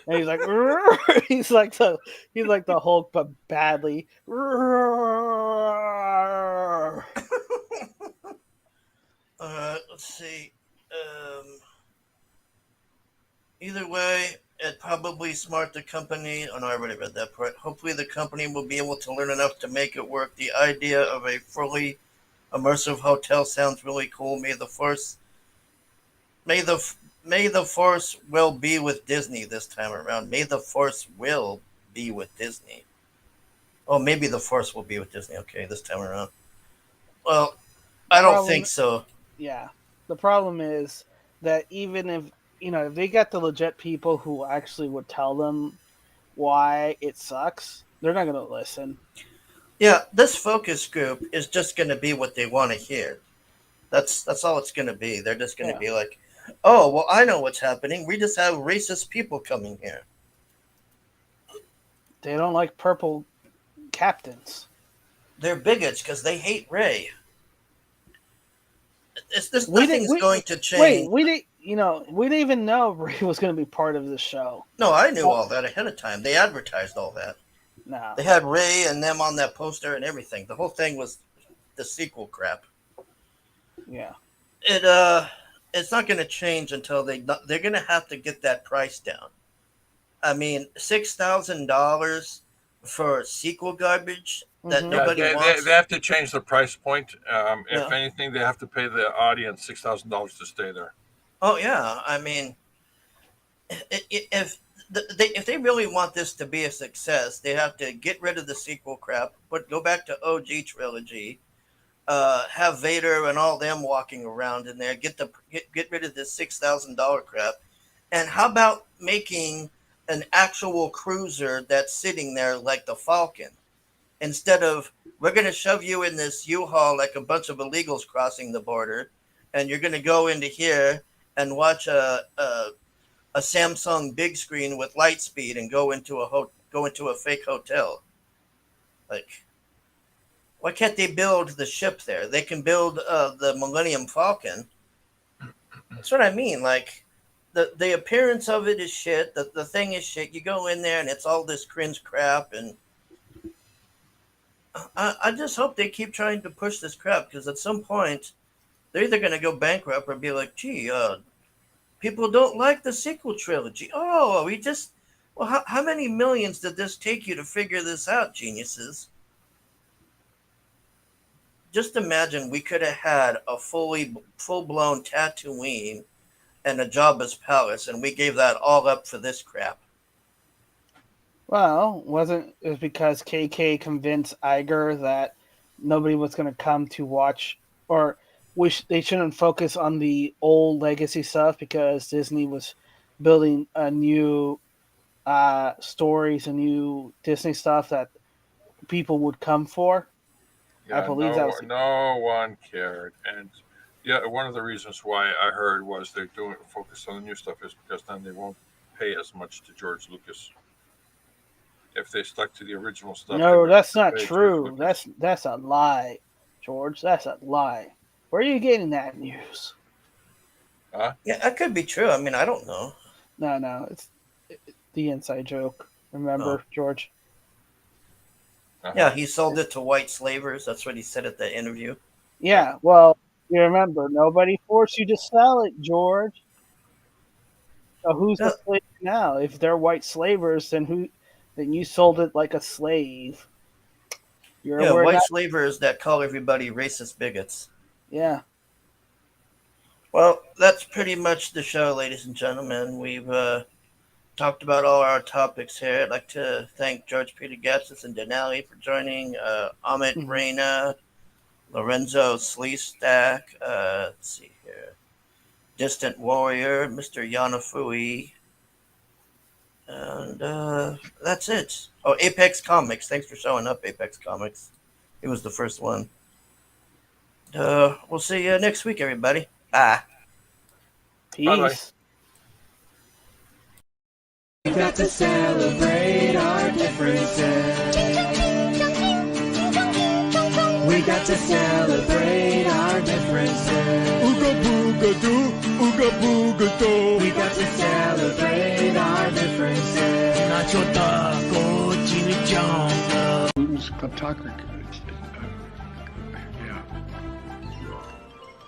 Speaker 2: and he's like, he's like the Hulk but badly.
Speaker 1: Let's see. Either way, it probably smart the company. Oh no, I already read that part. Hopefully, the company will be able to learn enough to make it work. The idea of a fully immersive hotel sounds really cool. May the May the Force will be with Disney this time around. May the Force will be with Disney. Oh, maybe the Force will be with Disney. Okay, this time around. Well, I don't think so.
Speaker 2: Yeah, the problem is that even if if they got the legit people who actually would tell them why it sucks, they're not gonna listen.
Speaker 1: Yeah, this focus group is just going to be what they want to hear. That's all it's going to be. They're just going to be like, "Oh, well, I know what's happening. We just have racist people coming here."
Speaker 2: They don't like purple captains.
Speaker 1: They're bigots because they hate Ray. Nothing's going to change.
Speaker 2: Wait, we didn't even know Ray was going to be part of this show.
Speaker 1: No, I knew all that ahead of time. They advertised all that.
Speaker 2: No.
Speaker 1: They had Ray and them on that poster and everything. The whole thing was the sequel crap.
Speaker 2: Yeah.
Speaker 1: It's not going to change until they're going to have to get that price down. I mean, $6,000 for sequel garbage that nobody wants.
Speaker 3: They have to change the price point. If anything, they have to pay the audience $6,000 to stay there.
Speaker 1: Oh yeah, I mean, if they really want this to be a success, they have to get rid of the sequel crap, but go back to OG trilogy, have Vader and all them walking around in there, get rid of this $6,000 crap, and how about making an actual cruiser that's sitting there like the Falcon, instead of we're going to shove you in this U-Haul like a bunch of illegals crossing the border, and you're going to go into here and watch a Samsung big screen with light speed and go into a fake hotel. Like, why can't they build the ship there? They can build the Millennium Falcon. That's what I mean. Like, the appearance of it is shit. The thing is shit. You go in there and it's all this cringe crap. And I just hope they keep trying to push this crap, because at some point they're either going to go bankrupt or be like, gee, people don't like the sequel trilogy. Oh, how many millions did this take you to figure this out, geniuses? Just imagine we could have had a full-blown Tatooine and a Jabba's palace, and we gave that all up for this crap.
Speaker 2: Well, wasn't it because KK convinced Iger that nobody was going to come to watch, or they shouldn't focus on the old legacy stuff because Disney was building a new stories and new Disney stuff that people would come for?
Speaker 3: Yeah, I believe no one cared. And yeah, one of the reasons why I heard was they're focus on the new stuff is because then they won't pay as much to George Lucas. If they stuck to the original stuff.
Speaker 2: No, that's not true. That's a lie, George. That's a lie. Where are you getting that news?
Speaker 1: Yeah, that could be true. I mean, I don't know.
Speaker 2: No, it's the inside joke. Remember, George?
Speaker 1: Uh-huh. Yeah, he sold it to white slavers. That's what he said at the interview.
Speaker 2: Yeah, well, you remember, nobody forced you to sell it, George. So who's the slave now? If they're white slavers, then you sold it like a slave.
Speaker 1: White slavers that call everybody racist bigots.
Speaker 2: Yeah.
Speaker 1: Well, that's pretty much the show, ladies and gentlemen. We've talked about all our topics here. I'd like to thank George Peter Gatsis and Denali for joining, Amit Reyna, Lorenzo Sleestack, let's see here, Distant Warrior, Mr. Yanafui, and that's it. Oh, Apex Comics. Thanks for showing up, Apex Comics. He was the first one. We'll see you next week, everybody. Bye.
Speaker 3: Bye-bye.
Speaker 2: Peace.
Speaker 4: We got to celebrate our differences. We got to celebrate our differences.
Speaker 5: Ooga booga doo, ooga booga doo.
Speaker 4: We got to celebrate our differences.
Speaker 5: Nacho taco, chimichanga.
Speaker 6: Putin's kleptocracy. Yeah.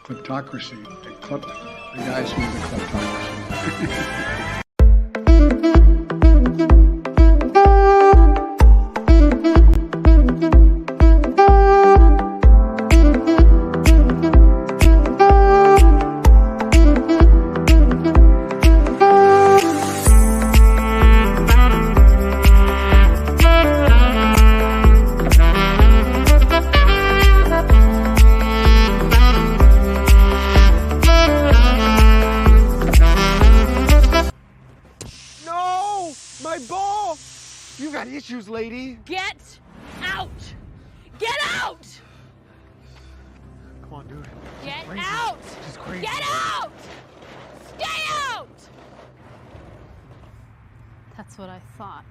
Speaker 6: Kleptocracy. The guys who are the kleptocracy.
Speaker 5: No! My ball! You got issues, lady.
Speaker 7: Get out! Get out!
Speaker 5: Come on, dude.
Speaker 7: Get
Speaker 5: crazy.
Speaker 7: out!
Speaker 5: She's crazy.
Speaker 7: Get out! Stay out! That's what I thought.